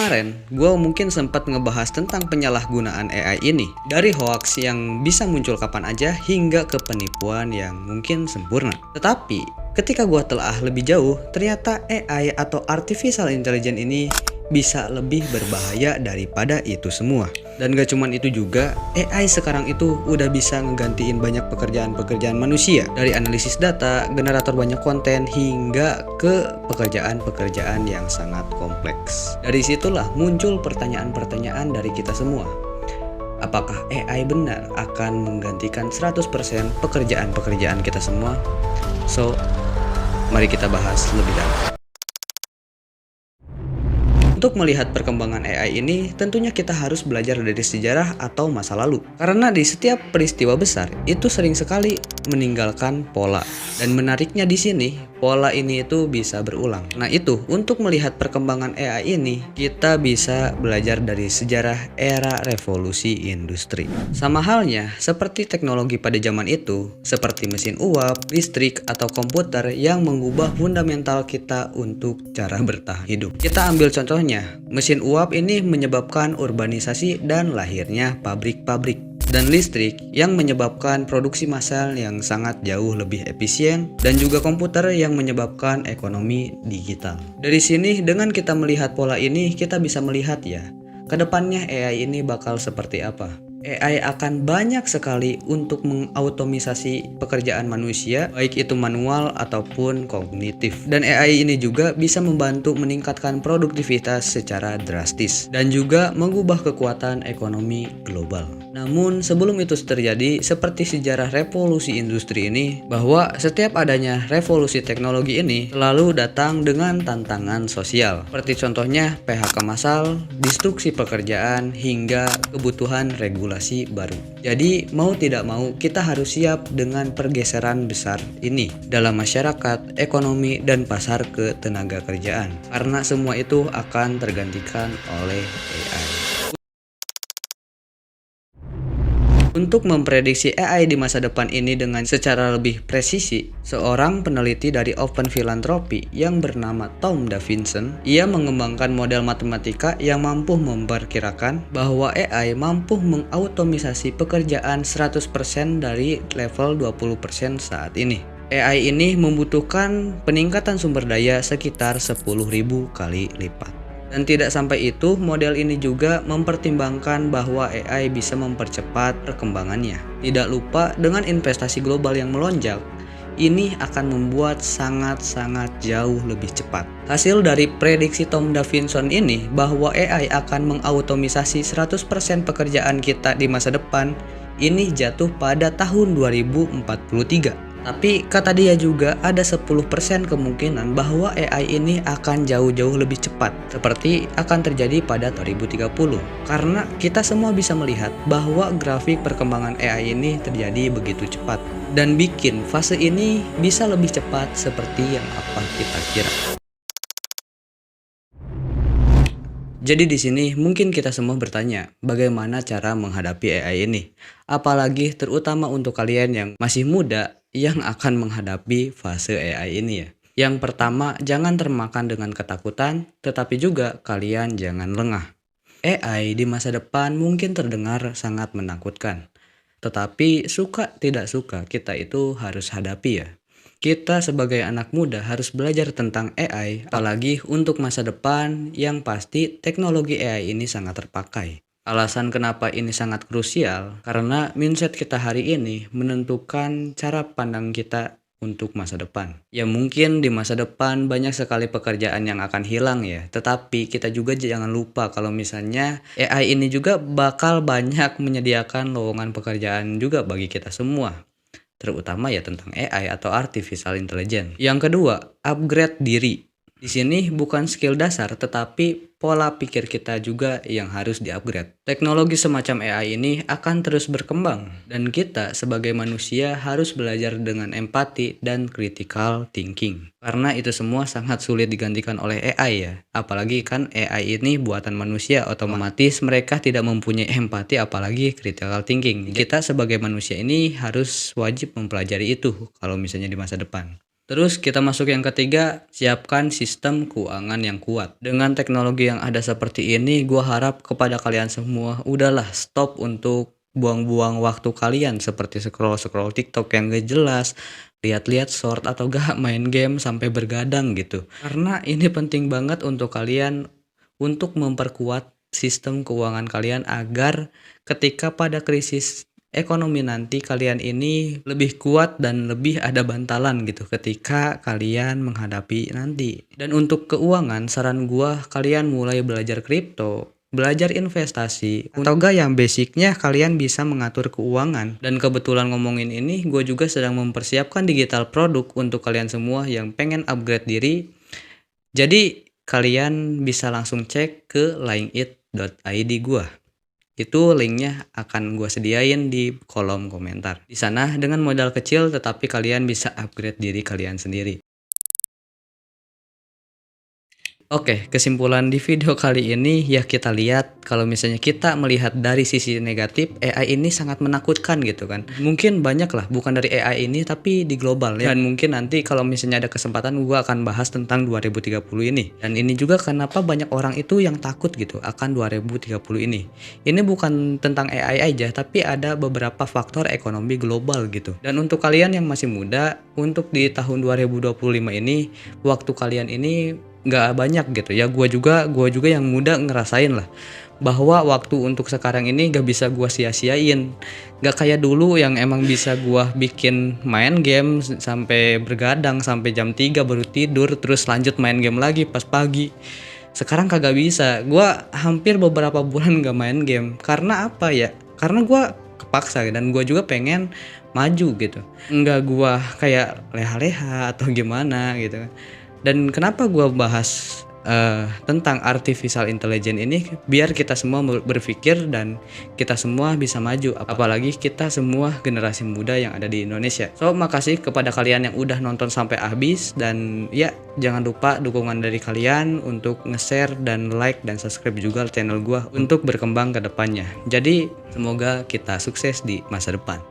kemarin, gue mungkin sempat ngebahas tentang penyalahgunaan AI ini. Dari hoax yang bisa muncul kapan aja hingga ke penipuan yang mungkin sempurna. Tetapi, ketika gue telah lebih jauh, ternyata AI atau Artificial Intelligence ini bisa lebih berbahaya daripada itu semua. Dan gak cuman itu juga, AI sekarang itu udah bisa ngegantiin banyak pekerjaan-pekerjaan manusia. Dari analisis data, generator banyak konten, hingga ke pekerjaan-pekerjaan yang sangat kompleks. Dari situlah muncul pertanyaan-pertanyaan dari kita semua. Apakah AI benar akan menggantikan 100% pekerjaan-pekerjaan kita semua? So, mari kita bahas lebih dalam. Untuk melihat perkembangan AI ini, tentunya kita harus belajar dari sejarah atau masa lalu. Karena di setiap peristiwa besar, itu sering sekali meninggalkan pola. Dan menariknya di sini, pola ini itu bisa berulang. Nah itu, untuk melihat perkembangan AI ini, kita bisa belajar dari sejarah era revolusi industri. Sama halnya, seperti teknologi pada zaman itu, seperti mesin uap, listrik, atau komputer yang mengubah fundamental kita untuk cara bertahan hidup. Kita ambil contohnya, mesin uap ini menyebabkan urbanisasi dan lahirnya pabrik-pabrik. Dan listrik yang menyebabkan produksi massal yang sangat jauh lebih efisien, dan juga komputer yang menyebabkan ekonomi digital. Dari sini, dengan kita melihat pola ini, kita bisa melihat ya, kedepannya AI ini bakal seperti apa. AI akan banyak sekali untuk mengautomisasi pekerjaan manusia, baik itu manual ataupun kognitif. Dan AI ini juga bisa membantu meningkatkan produktivitas secara drastis dan juga mengubah kekuatan ekonomi global. Namun sebelum itu terjadi, seperti sejarah revolusi industri ini, bahwa setiap adanya revolusi teknologi ini selalu datang dengan tantangan sosial. Seperti contohnya PHK massal, destruksi pekerjaan, hingga kebutuhan regulasi baru. Jadi mau tidak mau kita harus siap dengan pergeseran besar ini dalam masyarakat, ekonomi, dan pasar ketenaga kerjaan. Karena semua itu akan tergantikan oleh AI. Untuk memprediksi AI di masa depan ini dengan secara lebih presisi, seorang peneliti dari Open Philanthropy yang bernama Tom Davidson, ia mengembangkan model matematika yang mampu memperkirakan bahwa AI mampu mengautomisasi pekerjaan 100% dari level 20% saat ini. AI ini membutuhkan peningkatan sumber daya sekitar 10.000 kali lipat. Dan tidak sampai itu, model ini juga mempertimbangkan bahwa AI bisa mempercepat perkembangannya. Tidak lupa, dengan investasi global yang melonjak, ini akan membuat sangat-sangat jauh lebih cepat. Hasil dari prediksi Tom Davidson ini bahwa AI akan mengautomisasi 100% pekerjaan kita di masa depan, ini jatuh pada tahun 2043. Tapi kata dia juga ada 10% kemungkinan bahwa AI ini akan jauh-jauh lebih cepat, seperti akan terjadi pada 2030. Karena kita semua bisa melihat bahwa grafik perkembangan AI ini terjadi begitu cepat, dan bikin fase ini bisa lebih cepat seperti yang apa kita kira. Jadi di sini mungkin kita semua bertanya, bagaimana cara menghadapi AI ini? Apalagi terutama untuk kalian yang masih muda yang akan menghadapi fase AI ini ya. Yang pertama, jangan termakan dengan ketakutan, tetapi juga kalian jangan lengah. AI di masa depan mungkin terdengar sangat menakutkan. Tetapi suka tidak suka kita itu harus hadapi ya. Kita sebagai anak muda harus belajar tentang AI, apalagi untuk masa depan yang pasti teknologi AI ini sangat terpakai. Alasan kenapa ini sangat krusial, karena mindset kita hari ini menentukan cara pandang kita untuk masa depan. Ya mungkin di masa depan banyak sekali pekerjaan yang akan hilang ya, tetapi kita juga jangan lupa kalau misalnya AI ini juga bakal banyak menyediakan lowongan pekerjaan juga bagi kita semua. Terutama ya tentang AI atau Artificial Intelligence. Yang kedua, upgrade diri. Di sini bukan skill dasar, tetapi pola pikir kita juga yang harus di-upgrade. Teknologi semacam AI ini akan terus berkembang, dan kita sebagai manusia harus belajar dengan empati dan critical thinking. Karena itu semua sangat sulit digantikan oleh AI ya. Apalagi kan AI ini buatan manusia, otomatis mereka tidak mempunyai empati apalagi critical thinking. Kita sebagai manusia ini harus wajib mempelajari itu kalau misalnya di masa depan. Terus kita masuk yang ketiga, siapkan sistem keuangan yang kuat. Dengan teknologi yang ada seperti ini, gua harap kepada kalian semua, udahlah stop untuk buang-buang waktu kalian seperti scroll-scroll TikTok yang gak jelas, lihat-lihat short atau gak main game sampai bergadang gitu. Karena ini penting banget untuk kalian untuk memperkuat sistem keuangan kalian agar ketika pada krisis ekonomi nanti kalian ini lebih kuat dan lebih ada bantalan gitu ketika kalian menghadapi nanti. Dan untuk keuangan, saran gua kalian mulai belajar kripto, belajar investasi, atau enggak yang basicnya kalian bisa mengatur keuangan. Dan kebetulan ngomongin ini, gue juga sedang mempersiapkan digital produk untuk kalian semua yang pengen upgrade diri. Jadi kalian bisa langsung cek ke lineit.id gua. Itu linknya akan gue sediain di kolom komentar. Di sana dengan modal kecil tetapi kalian bisa upgrade diri kalian sendiri. Oke, kesimpulan di video kali ini ya kita lihat kalau misalnya kita melihat dari sisi negatif, AI ini sangat menakutkan gitu kan. Mungkin banyak lah, bukan dari AI ini tapi di global ya. Dan mungkin nanti kalau misalnya ada kesempatan gua akan bahas tentang 2030 ini. Dan ini juga kenapa banyak orang itu yang takut gitu akan 2030 ini. Ini bukan tentang AI aja, tapi ada beberapa faktor ekonomi global gitu. Dan untuk kalian yang masih muda, untuk di tahun 2025 ini, waktu kalian ini nggak banyak gitu ya. Gua juga yang muda ngerasain lah bahwa waktu untuk sekarang ini gak bisa gua sia-siain. Gak kayak dulu yang emang bisa gua bikin main game sampai bergadang sampai jam 3 baru tidur terus lanjut main game lagi pas pagi. Sekarang kagak bisa. Gua hampir beberapa bulan gak main game. Karena apa ya? Karena gua kepaksa dan gua juga pengen maju gitu. Nggak gua kayak leha-leha atau gimana gitu. Dan kenapa gue bahas tentang artificial intelligence ini biar kita semua berpikir dan kita semua bisa maju, apalagi kita semua generasi muda yang ada di Indonesia. So makasih kepada kalian yang udah nonton sampai habis dan ya jangan lupa dukungan dari kalian untuk nge-share dan like dan subscribe juga channel gue untuk berkembang ke depannya. Jadi semoga kita sukses di masa depan.